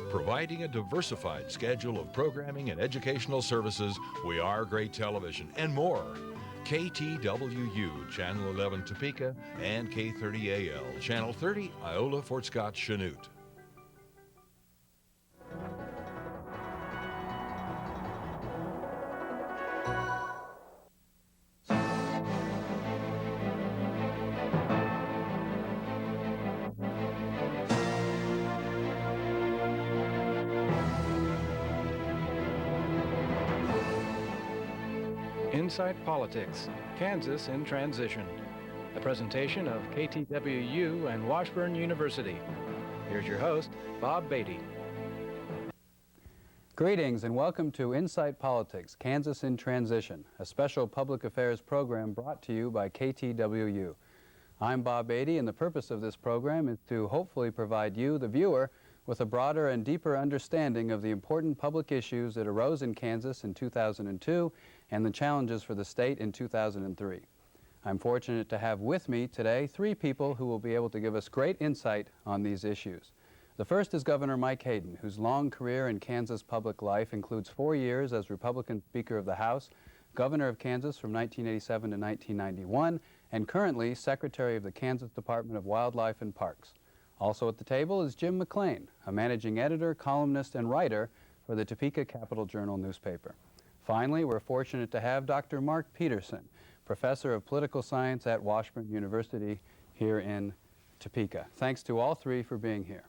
providing a diversified schedule of programming and educational services. We are great television and more. KTWU, Channel 11 Topeka, and K30AL, Channel 30, Iola, Fort Scott, Chanute. Inside Politics, Kansas in Transition, a presentation of KTWU and Washburn University. Here's your host, Bob Beatty. Greetings and welcome to Inside Politics, Kansas in Transition, a special public affairs program brought to you by KTWU. I'm Bob Beatty, and the purpose of this program is to hopefully provide you, the viewer, with a broader and deeper understanding of the important public issues that arose in Kansas in 2002 and the challenges for the state in 2003. I'm fortunate to have with me today three people who will be able to give us great insight on these issues. The first is Governor Mike Hayden, whose long career in Kansas public life includes 4 years as Republican Speaker of the House, Governor of Kansas from 1987 to 1991, and currently Secretary of the Kansas Department of Wildlife and Parks. Also at the table is Jim McLean, a managing editor, columnist, and writer for the Topeka Capital Journal newspaper. Finally, we're fortunate to have Dr. Mark Peterson, professor of political science at Washburn University here in Topeka. Thanks to all three for being here.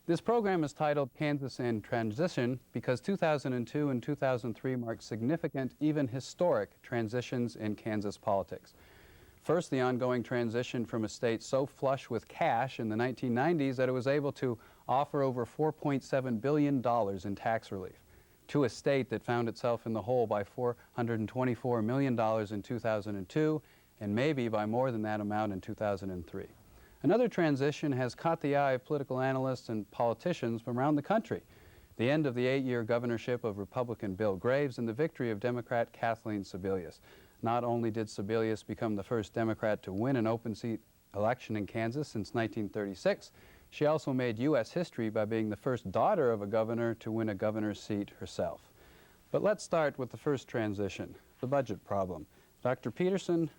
This program is titled Kansas in Transition because 2002 and 2003 marked significant, even historic, transitions in Kansas politics. First, the ongoing transition from a state so flush with cash in the 1990s that it was able to offer over $4.7 billion in tax relief, to a state that found itself in the hole by $424 million in 2002, and maybe by more than that amount in 2003. Another transition has caught the eye of political analysts and politicians from around the country: the end of the 8-year governorship of Republican Bill Graves and the victory of Democrat Kathleen Sebelius. Not only did Sebelius become the first Democrat to win an open seat election in Kansas since 1936, she also made U.S. history by being the first daughter of a governor to win a governor's seat herself. But let's start with the first transition, the budget problem. Dr. Peterson,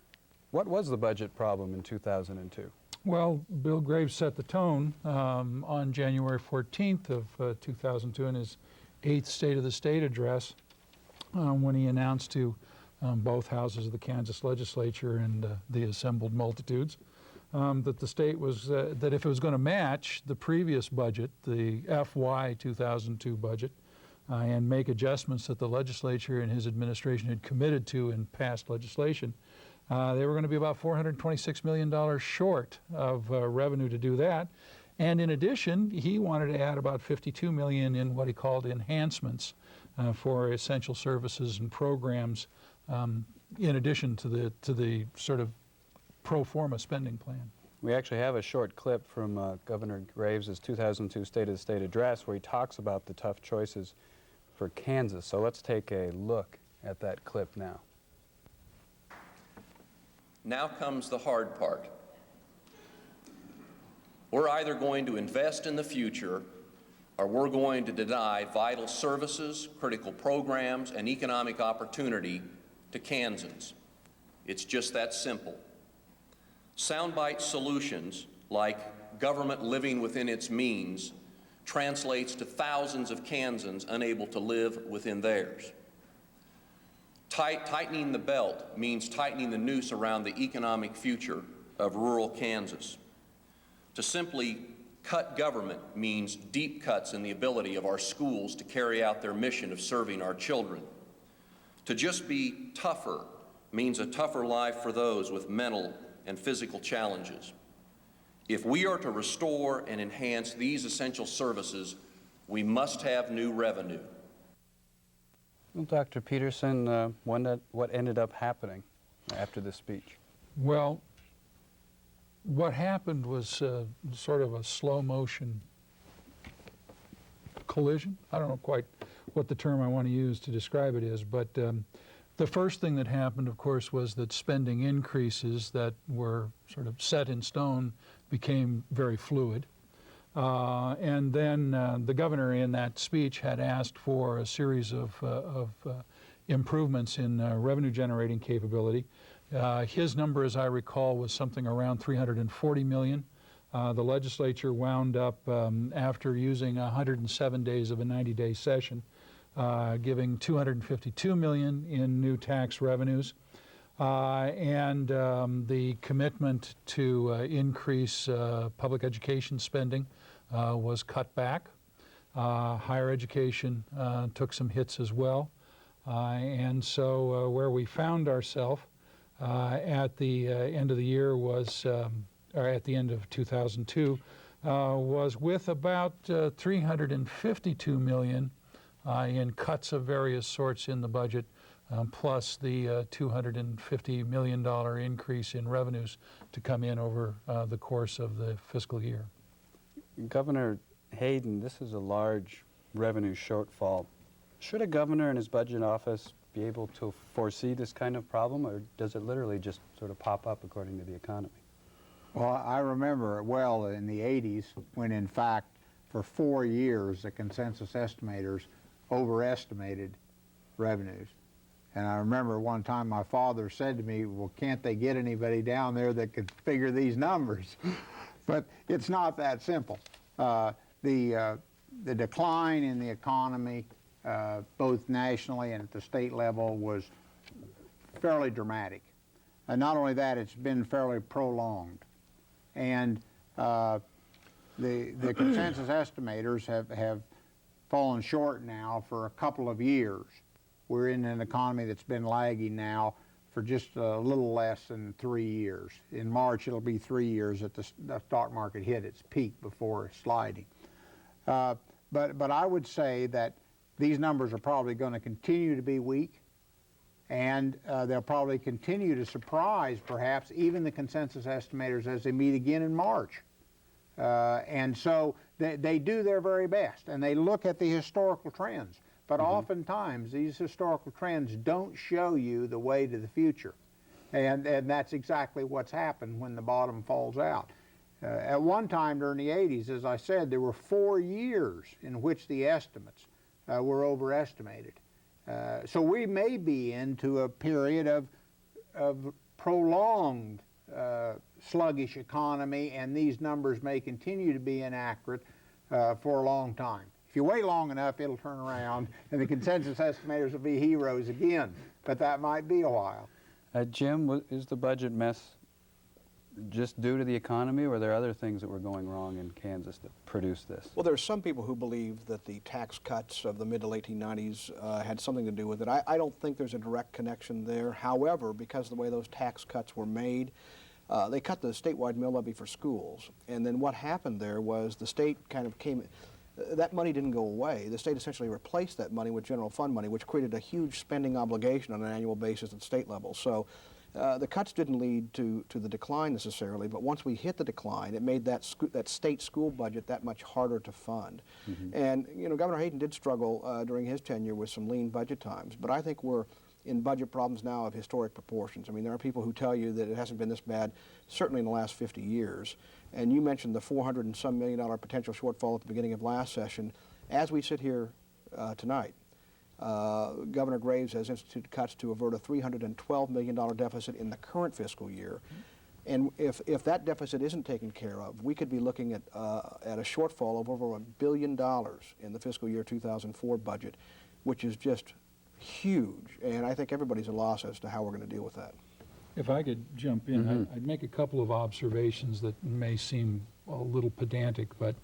what was the budget problem in 2002? Well, Bill Graves set the tone on January 14th of 2002 in his 8th State of the State address when he announced to both houses of the Kansas legislature and the assembled multitudes that the state was, that if it was going to match the previous budget, the FY 2002 budget, and make adjustments that the legislature and his administration had committed to in past legislation, they were going to be about $426 million short of revenue to do that. And in addition, he wanted to add about $52 million in what he called enhancements for essential services and programs, in addition to the sort of pro forma spending plan. We actually have a short clip from Governor Graves' 2002 State of the State address where he talks about the tough choices for Kansas. So let's take a look at that clip now. Now comes the hard part. We're either going to invest in the future or we're going to deny vital services, critical programs, and economic opportunity to Kansans. It's just that simple. Soundbite solutions like government living within its means translates to thousands of Kansans unable to live within theirs. Tightening the belt means tightening the noose around the economic future of rural Kansas. To simply cut government means deep cuts in the ability of our schools to carry out their mission of serving our children. To just be tougher means a tougher life for those with mental and physical challenges. If we are to restore and enhance these essential services, we must have new revenue. Well, Dr. Peterson, what ended up happening after this speech? Well, what happened was sort of a slow motion collision. I don't know quite what the term I want to use to describe it is, but the first thing that happened, of course, was that spending increases that were sort of set in stone became very fluid. And then the governor in that speech had asked for a series of improvements in revenue generating capability. His number, as I recall, was something around $340 million. The legislature wound up, after using 107 days of a 90-day session, giving $252 million in new tax revenues. And the commitment to increase public education spending was cut back. Higher education took some hits as well. And so where we found ourselves at the end of the year was, or at the end of 2002, was with about $352 million in cuts of various sorts in the budget, plus the $250 million increase in revenues to come in over the course of the fiscal year. Governor Hayden, this is a large revenue shortfall. Should a governor and his budget office be able to foresee this kind of problem, or does it literally just sort of pop up according to the economy? Well, I remember well in the 80s when, in fact, for 4 years, the consensus estimators overestimated revenues. And I remember one time my father said to me, well, can't they get anybody down there that could figure these numbers? But it's not that simple. The decline in the economy, both nationally and at the state level, was fairly dramatic. And not only that, it's been fairly prolonged. And the consensus estimators have fallen short now for a couple of years. We're in an economy that's been lagging now for just a little less than 3 years. In March, it'll be 3 years that the stock market hit its peak before sliding. But I would say that these numbers are probably going to continue to be weak, and they'll probably continue to surprise, perhaps, even the consensus estimators as they meet again in March. And so they do their very best, and they look at the historical trends. But oftentimes, these historical trends don't show you the way to the future. And that's exactly what's happened when the bottom falls out. At one time during the 80s, as I said, there were 4 years in which the estimates were overestimated. So we may be into a period of prolonged sluggish economy, and these numbers may continue to be inaccurate for a long time. If you wait long enough, it'll turn around, and the consensus estimators will be heroes again, but that might be a while. Jim, is the budget mess just due to the economy, or are there other things that were going wrong in Kansas that produced this? Well, there are some people who believe that the tax cuts of the mid to late 1990s had something to do with it. I don't think there's a direct connection there. However, because of the way those tax cuts were made, they cut the statewide mill levy for schools. And then what happened there was the state kind of came, that money didn't go away. The state essentially replaced that money with general fund money, which created a huge spending obligation on an annual basis at the state level. So the cuts didn't lead to the decline necessarily, but once we hit the decline, it made that state school budget that much harder to fund. And you know, Governor Hayden did struggle during his tenure with some lean budget times, but I think we're in budget problems now of historic proportions. I mean, there are people who tell you that it hasn't been this bad, certainly in the last 50 years. And you mentioned the $400 and some million potential shortfall at the beginning of last session. As we sit here tonight, Governor Graves has instituted cuts to avert a $312 million deficit in the current fiscal year. And if that deficit isn't taken care of, we could be looking at a shortfall of over $1 billion in the fiscal year 2004 budget, which is just huge. And I think everybody's at a loss as to how we're going to deal with that. If I could jump in, I'd make a couple of observations that may seem a little pedantic, but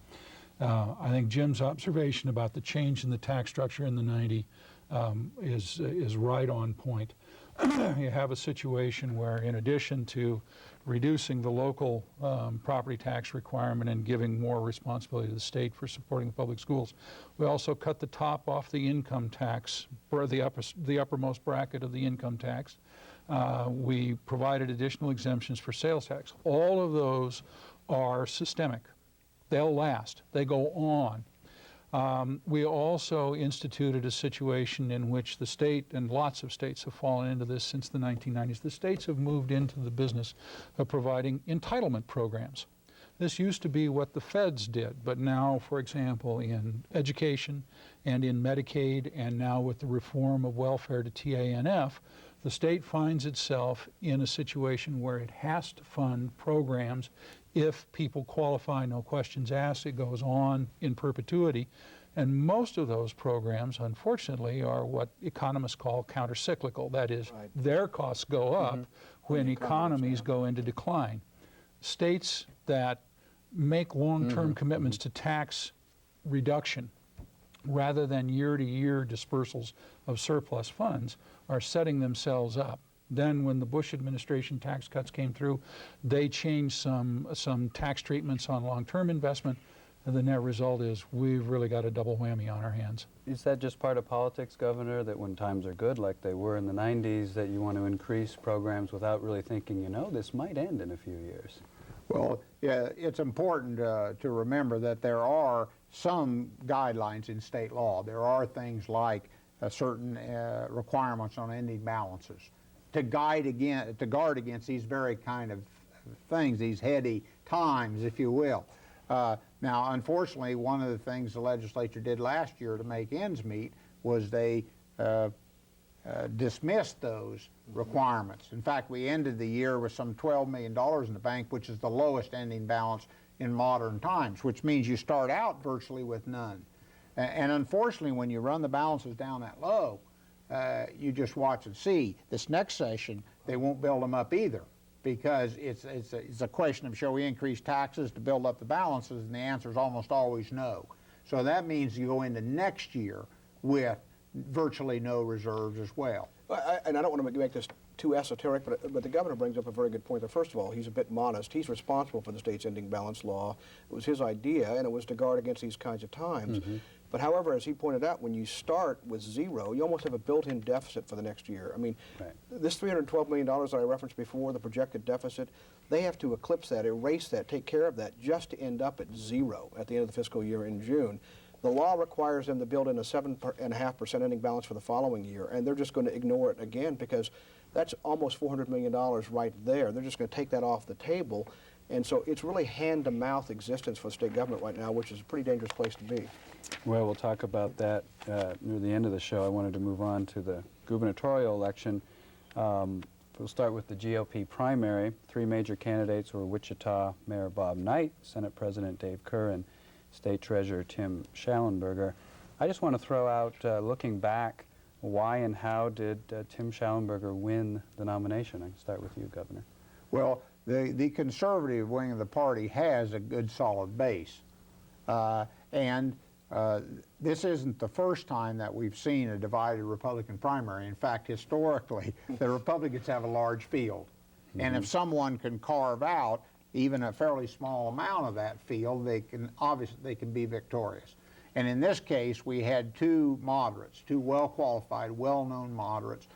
I think Jim's observation about the change in the tax structure in the 90s is right on point. You have a situation where, in addition to reducing the local property tax requirement and giving more responsibility to the state for supporting the public schools, we also cut the top off the income tax, or the uppermost bracket of the income tax. We provided additional exemptions for sales tax. All of those are systemic. They'll last. They go on. We also instituted a situation in which the state, and lots of states have fallen into this since the 1990s, the states have moved into the business of providing entitlement programs. This used to be what the feds did, but now, for example, in education and in Medicaid, and now with the reform of welfare to TANF, the state finds itself in a situation where it has to fund programs. If people qualify, no questions asked, it goes on in perpetuity. And most of those programs, unfortunately, are what economists call countercyclical. That is, their costs go up when economies go into decline. States that make long-term commitments to tax reduction rather than year-to-year dispersals of surplus funds are setting themselves up. Then when the Bush administration tax cuts came through, they changed some tax treatments on long-term investment, and the net result is we've really got a double whammy on our hands. Is that just part of politics, Governor, that when times are good, like they were in the 90s, that you want to increase programs without really thinking, you know, this might end in a few years? Well, yeah, it's important to remember that there are some guidelines in state law. There are things like certain requirements on ending balances to guard against these very kind of things, these heady times, if you will. Now, unfortunately, one of the things the legislature did last year to make ends meet was they dismissed those requirements. In fact, we ended the year with some $12 million in the bank, which is the lowest ending balance in modern times, which means you start out virtually with none. And unfortunately, when you run the balances down that low, you just watch and see. This next session, they won't build them up either, because it's a question of, shall we increase taxes to build up the balances, and the answer is almost always no. So that means you go into next year with virtually no reserves as well. And I don't want to make this too esoteric, but the governor brings up a very good point there. First of all, he's a bit modest. He's responsible for the state's ending balance law. It was his idea, and it was to guard against these kinds of times. But however, as he pointed out, when you start with zero, you almost have a built-in deficit for the next year. I mean, this $312 million that I referenced before, the projected deficit, they have to eclipse that, erase that, take care of that, just to end up at zero at the end of the fiscal year in June. The law requires them to build in a 7.5% ending balance for the following year, and they're just going to ignore it again, because that's almost $400 million right there. They're just going to take that off the table. And so it's really hand-to-mouth existence for the state government right now, which is a pretty dangerous place to be. Well, we'll talk about that near the end of the show. I wanted to move on to the gubernatorial election. We'll start with the GOP primary. Three major candidates were Wichita Mayor Bob Knight, Senate President Dave Kerr, and State Treasurer Tim Schallenberger. I just want to throw out, looking back, why and how did Tim Schallenberger win the nomination? I can start with you, Governor. Well, the conservative wing of the party has a good solid base. This isn't the first time that we've seen a divided Republican primary. In fact, historically, the Republicans have a large field. And if someone can carve out even a fairly small amount of that field, they can be victorious. And in this case, we had two moderates, two well-qualified, well-known moderates.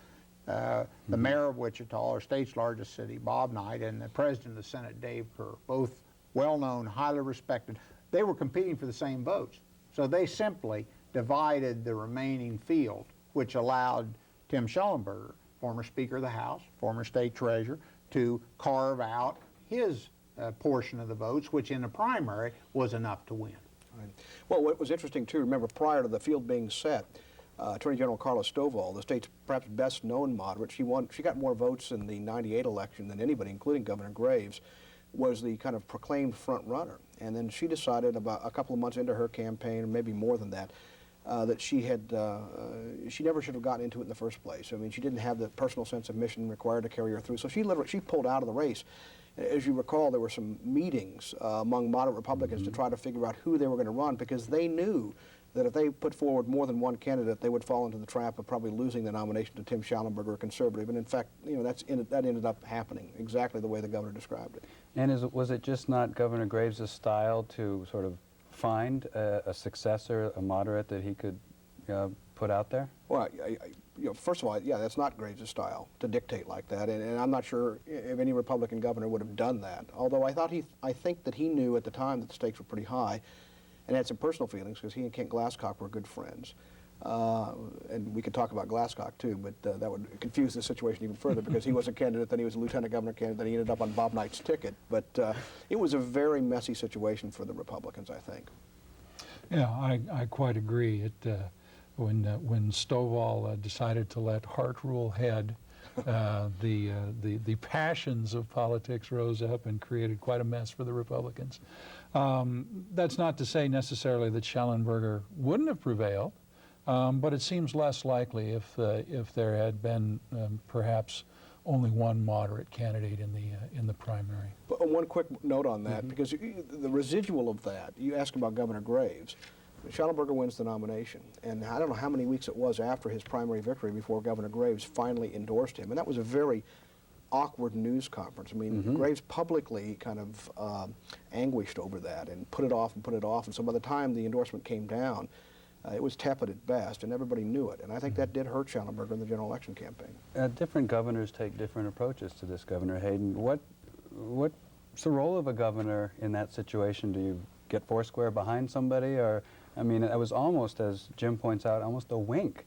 The mayor of Wichita, our state's largest city, Bob Knight, and the president of the Senate, Dave Kerr, both well-known, highly respected. They were competing for the same votes. So they simply divided the remaining field, which allowed Tim Schallenberger, former Speaker of the House, former state treasurer, to carve out his portion of the votes, which in the primary was enough to win. Right. Well, what was interesting, too, remember, prior to the field being set, Attorney General Carla Stovall, the state's perhaps best-known moderate, she got more votes in the '98 election than anybody, including Governor Graves, was the kind of proclaimed front runner. And then she decided about a couple of months into her campaign, or maybe more than that, that she never should have gotten into it in the first place. I mean, she didn't have the personal sense of mission required to carry her through. So she pulled out of the race. As you recall, there were some meetings among moderate Republicans to try to figure out who they were going to run, because they knew that if they put forward more than one candidate, they would fall into the trap of probably losing the nomination to Tim Schallenberger, a conservative. And in fact, you know, that ended up happening exactly the way the governor described it. And was it just not Governor Graves' style to sort of find a successor, a moderate that he could put out there? Well, you know, first of all, yeah, that's not Graves' style to dictate like that, and I'm not sure if any Republican governor would have done that. Although I think that he knew at the time that the stakes were pretty high, and had some personal feelings, because he and Kent Glasscock were good friends. and we could talk about Glasscock too, but that would confuse the situation even further because he was a candidate, then he was a lieutenant governor candidate, then he ended up on Bob Knight's ticket. But it was a very messy situation for the Republicans, I think. Yeah, I quite agree. When Stovall decided to let Hart rule head, the passions of politics rose up and created quite a mess for the Republicans. That's not to say necessarily that Schellenberger wouldn't have prevailed, but it seems less likely if there had been perhaps only one moderate candidate in the primary. But one quick note on that, because the residual of that, you asked about Governor Graves. Schellenberger wins the nomination, and I don't know how many weeks it was after his primary victory before Governor Graves finally endorsed him, and that was a very awkward news conference. I mean, Graves publicly kind of anguished over that and put it off, and so by the time the endorsement came down, it was tepid at best, and everybody knew it, and I think that did hurt Schellenberger in the general election campaign. Different governors take different approaches to this, Governor Hayden. What's the role of a governor in that situation? Do you get foursquare behind somebody, or, I mean, it was almost, as Jim points out, almost a wink,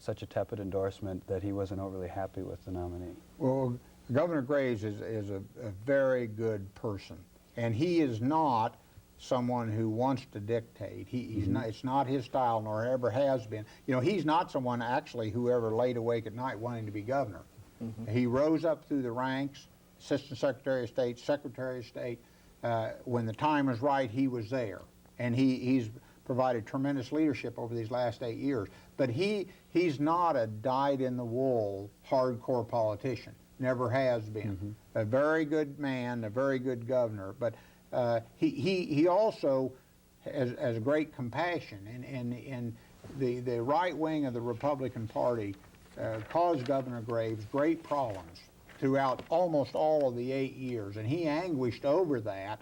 such a tepid endorsement that he wasn't overly happy with the nominee. Well, Governor Graves is a very good person, and he is not someone who wants to dictate. He's not, it's not his style, nor ever has been. You know, he's not someone actually who ever laid awake at night wanting to be governor. He rose up through the ranks, Assistant Secretary of State, Secretary of State. When the time was right, he was there, and he's provided tremendous leadership over these last 8 years. But he's not a dyed-in-the-wool, hardcore politician. Never has been. A very good man, a very good governor. But he also has great compassion, and the right wing of the Republican Party caused Governor Graves great problems throughout almost all of the 8 years, and he anguished over that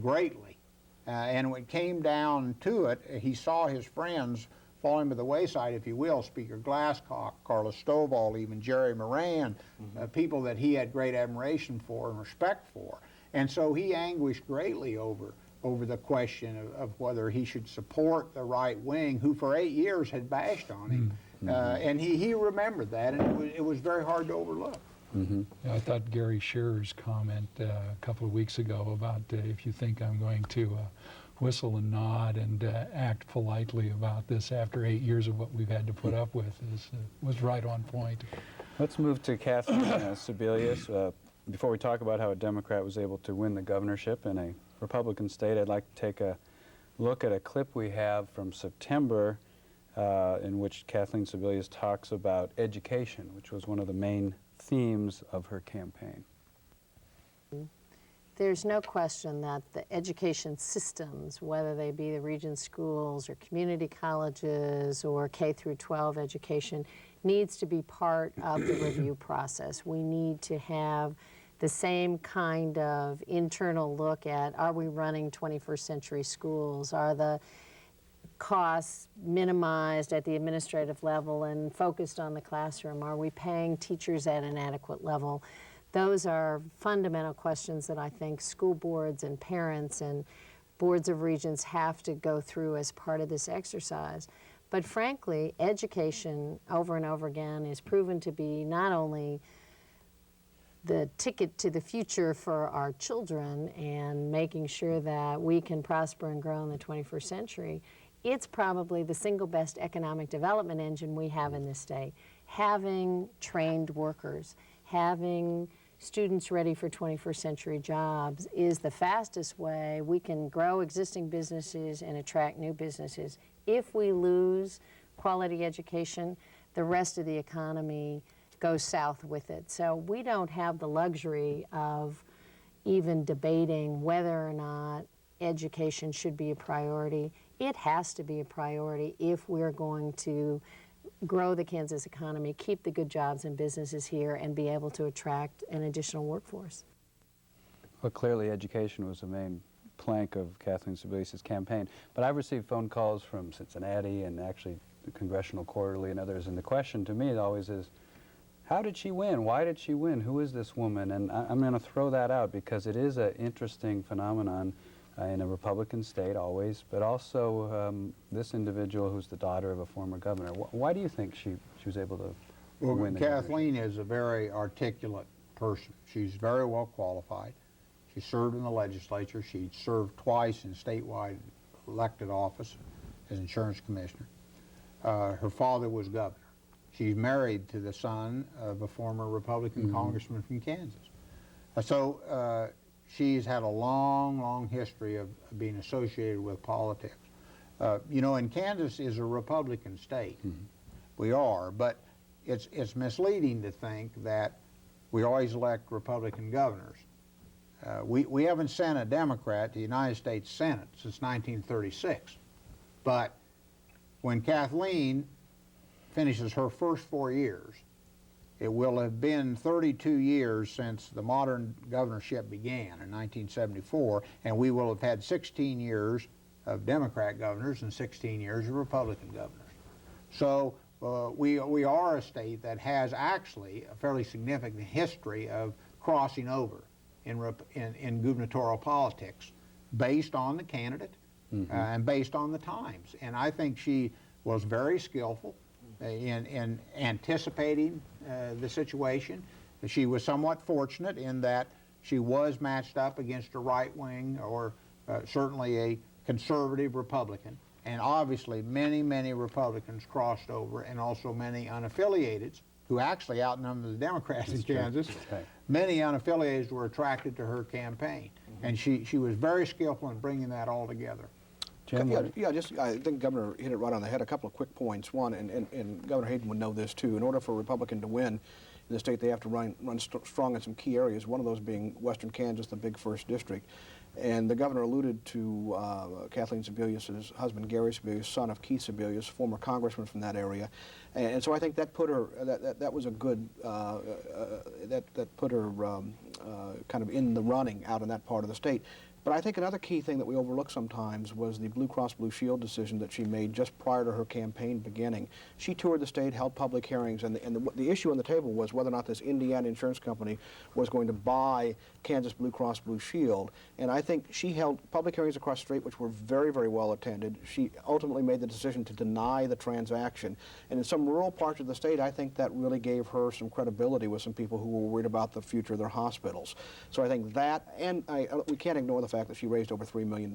greatly. And when it came down to it, he saw his friends falling to the wayside, if you will, Speaker Glasscock, Carlos Stovall, even Jerry Moran, people that he had great admiration for and respect for. And so he anguished greatly over the question of whether he should support the right wing, who for 8 years had bashed on him. And he remembered that, and it was very hard to overlook. Yeah, I thought Gary Shearer's comment a couple of weeks ago about if you think I'm going to whistle and nod and act politely about this after 8 years of what we've had to put up with was right on point. Let's move to Kathleen Sebelius. Before we talk about how a Democrat was able to win the governorship in a Republican state, I'd like to take a look at a clip we have from September in which Kathleen Sebelius talks about education, which was one of the main themes of her campaign. There's no question that the education systems, whether they be the region schools or community colleges or K through 12 education, needs to be part of the review process. We need to have the same kind of internal look at, are we running 21st century schools? Are the costs minimized at the administrative level and focused on the classroom? Are we paying teachers at an adequate level? Those are fundamental questions that I think school boards and parents and boards of regents have to go through as part of this exercise. But frankly, education over and over again is proven to be not only the ticket to the future for our children and making sure that we can prosper and grow in the 21st century, it's probably the single best economic development engine we have in this state. Having trained workers, having students ready for 21st century jobs is the fastest way we can grow existing businesses and attract new businesses. If we lose quality education, the rest of the economy goes south with it. So we don't have the luxury of even debating whether or not education should be a priority. It has to be a priority if we're going to grow the Kansas economy, keep the good jobs and businesses here, and be able to attract an additional workforce. Well, clearly education was the main plank of Kathleen Sebelius' campaign, but I've received phone calls from Cincinnati and actually the Congressional Quarterly and others, and the question to me always is, how did she win? Why did she win? Who is this woman? And I'm going to throw that out because it is an interesting phenomenon. in a Republican state always, but also this individual who's the daughter of a former governor. Why do you think she was able to win the governorship? Kathleen is a very articulate person. She's very well qualified. She served in the legislature. She served twice in statewide elected office as insurance commissioner. Her father was governor. She's married to the son of a former Republican congressman from Kansas. So she's had a long, long history of being associated with politics. You know, and Kansas is a Republican state. We are, but it's misleading to think that we always elect Republican governors. We haven't sent a Democrat to the United States Senate since 1936. But when Kathleen finishes her first 4 years, it will have been 32 years since the modern governorship began in 1974, and we will have had 16 years of Democrat governors and 16 years of Republican governors. So we are a state that has actually a fairly significant history of crossing over in gubernatorial politics based on the candidate and based on the times. And I think she was very skillful in anticipating the situation. She was somewhat fortunate in that she was matched up against a right-wing or certainly a conservative Republican. And obviously many, many Republicans crossed over, and also many unaffiliateds who actually outnumbered the Democrats in Kansas. Right. Many unaffiliated were attracted to her campaign. And she was very skillful in bringing that all together. Jim, I think Governor hit it right on the head. A couple of quick points. One, and Governor Hayden would know this too, in order for a Republican to win in the state, they have to run strong in some key areas, one of those being western Kansas, the big first district. And the governor alluded to Kathleen Sebelius' husband, Gary Sebelius, son of Keith Sebelius, former congressman from that area. And so I think that put her, that was a good, that put her kind of in the running out in that part of the state. But I think another key thing that we overlook sometimes was the Blue Cross Blue Shield decision that she made just prior to her campaign beginning. She toured the state, held public hearings, and the issue on the table was whether or not this Indiana insurance company was going to buy Kansas Blue Cross Blue Shield. And I think she held public hearings across the state which were very, very well attended. She ultimately made the decision to deny the transaction. And in some rural parts of the state, I think that really gave her some credibility with some people who were worried about the future of their hospitals. So I think that, and we can't ignore the fact that she raised over $3 million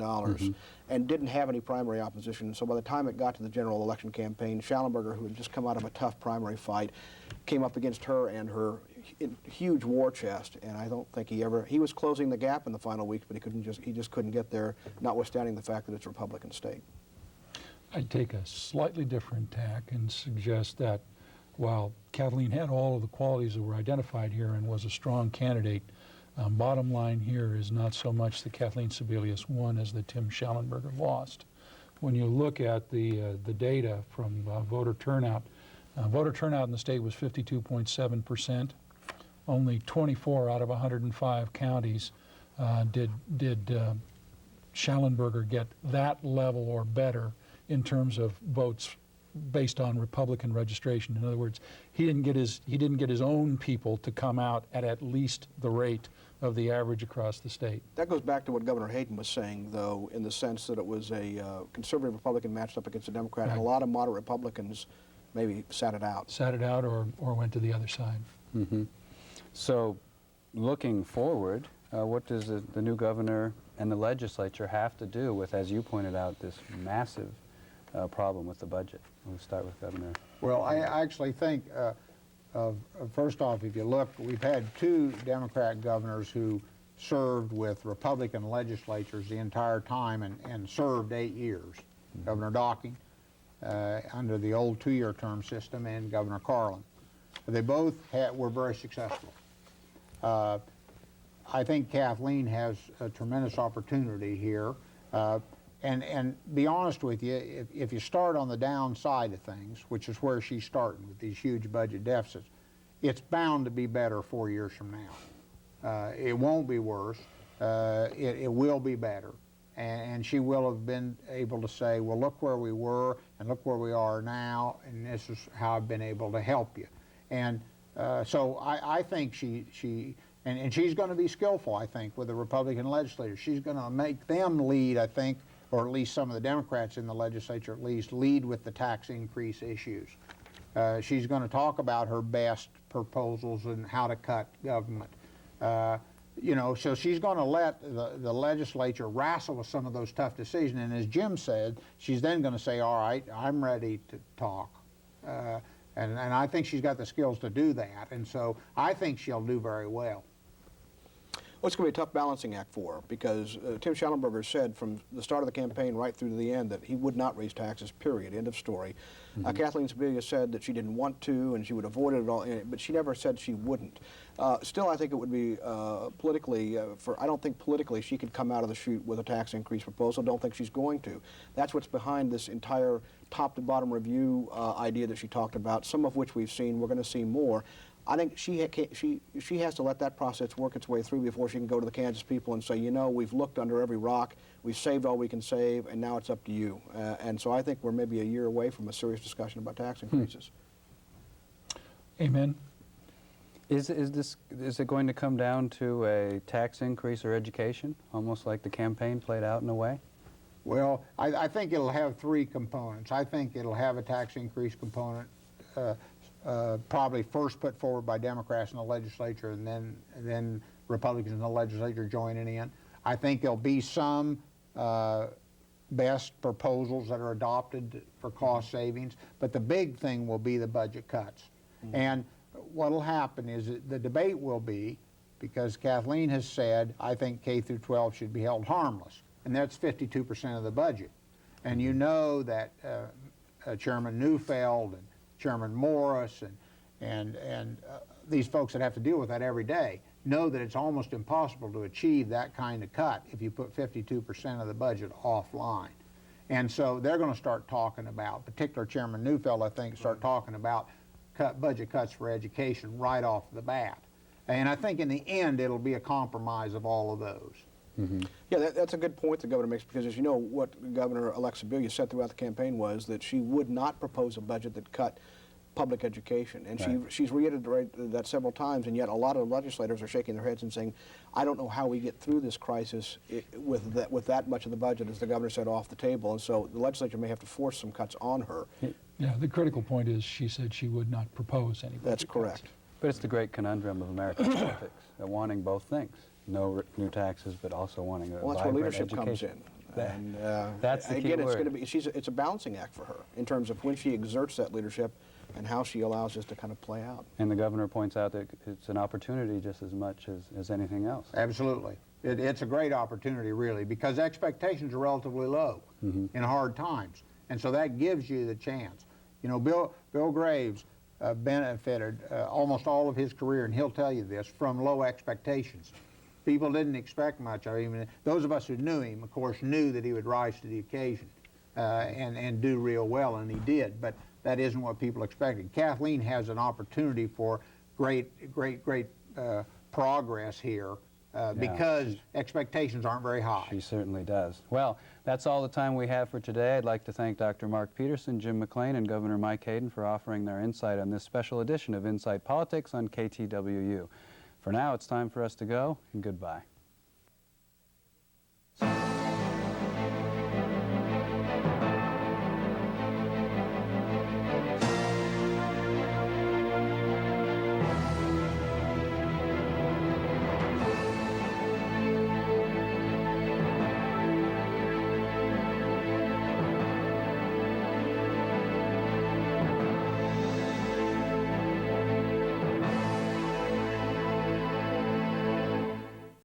and didn't have any primary opposition. So by the time it got to the general election campaign, Schallenberger, who had just come out of a tough primary fight, came up against her and her huge war chest. And I don't think he was closing the gap in the final weeks, but he just couldn't get there, notwithstanding the fact that it's a Republican state. I'd take a slightly different tack and suggest that while Kathleen had all of the qualities that were identified here and was a strong candidate, bottom line here is not so much that Kathleen Sebelius won as that Tim Schallenberger lost. When you look at the data from voter turnout in the state was 52.7%. Only 24 out of 105 counties did Schallenberger get that level or better in terms of votes based on Republican registration. In other words, he didn't get his own people to come out at least the rate of the average across the state. That goes back to what Governor Hayden was saying, though, in the sense that it was a conservative Republican matched up against a Democrat, and a lot of moderate Republicans maybe sat it out. Sat it out or went to the other side. So, looking forward, what does the new governor and the legislature have to do with, as you pointed out, this massive problem with the budget? We'll start with Governor. Well, I actually think, first off, if you look, we've had 2 Democrat governors who served with Republican legislatures the entire time and served 8 years. Governor Docking under the old 2-year term system, and Governor Carlin. They both were very successful. I think Kathleen has a tremendous opportunity here. And be honest with you, if you start on the downside of things, which is where she's starting with these huge budget deficits, it's bound to be better 4 years from now. It won't be worse. It will be better. And she will have been able to say, well, look where we were and look where we are now, and this is how I've been able to help you. And so I think she And she's going to be skillful, I think, with the Republican legislators. She's going to make them lead, I think, or at least some of the Democrats in the legislature at least, lead with the tax increase issues. She's going to talk about her best proposals and how to cut government. You know, so she's going to let the legislature wrestle with some of those tough decisions. And as Jim said, she's then going to say, all right, I'm ready to talk. And I think she's got the skills to do that. And so I think she'll do very well. Well, it's going to be a tough balancing act for her because Tim Schallenberger said from the start of the campaign right through to the end that he would not raise taxes, period, end of story. Kathleen Sebelius said that she didn't want to and she would avoid it all, but she never said she wouldn't. Still, I think it would be politically, I don't think politically she could come out of the chute with a tax increase proposal. Don't think she's going to. That's what's behind this entire top to bottom review idea that she talked about, some of which we've seen. We're going to see more. I think she has to let that process work its way through before she can go to the Kansas people and say, you know, we've looked under every rock, we've saved all we can save, and now it's up to you. And so I think we're maybe a year away from a serious discussion about tax increases. Amen. Is it going to come down to a tax increase or education, almost like the campaign played out in a way? Well, I think it'll have three components. I think it'll have a tax increase component, probably first put forward by Democrats in the legislature and then Republicans in the legislature joining in. I think there'll be some best proposals that are adopted for cost savings, but the big thing will be the budget cuts. And what'll happen is that the debate will be, because Kathleen has said, I think K through 12 should be held harmless, and that's 52% of the budget. And you know that Chairman Neufeld and Chairman Morris and these folks that have to deal with that every day know that it's almost impossible to achieve that kind of cut if you put 52% of the budget offline. And so they're going to start talking about, particularly Chairman Neufeld, I think, start talking about budget cuts for education right off the bat. And I think in the end it'll be a compromise of all of those. Yeah, that's a good point the governor makes, because as you know, what Governor-elect Sebelius said throughout the campaign was that she would not propose a budget that cut public education. And she's reiterated that several times, and yet a lot of legislators are shaking their heads and saying, I don't know how we get through this crisis with that much of the budget, as the governor said, off the table. And so the legislature may have to force some cuts on her. Yeah, the critical point is she said she would not propose any budget That's correct. cuts. But it's the great conundrum of American politics, wanting both things. No new taxes, but also wanting a Well, that's where vibrant leadership education. comes in. And That's the key again, it's word. going to be it's a balancing act for her in terms of when she exerts that leadership and how she allows this to kind of play out. And the governor points out that it's an opportunity just as much as anything else. Absolutely. It's a great opportunity, really, because expectations are relatively low in hard times. And so that gives you the chance. You know, Bill Graves benefited almost all of his career, and he'll tell you this, from low expectations. People didn't expect much of him. Those of us who knew him, of course, knew that he would rise to the occasion and do real well, and he did. But that isn't what people expected. Kathleen has an opportunity for great progress here because expectations aren't very high. She certainly does. Well, that's all the time we have for today. I'd like to thank Dr. Mark Peterson, Jim McLean, and Governor Mike Hayden for offering their insight on this special edition of Inside Politics on KTWU. For now, it's time for us to go, and goodbye.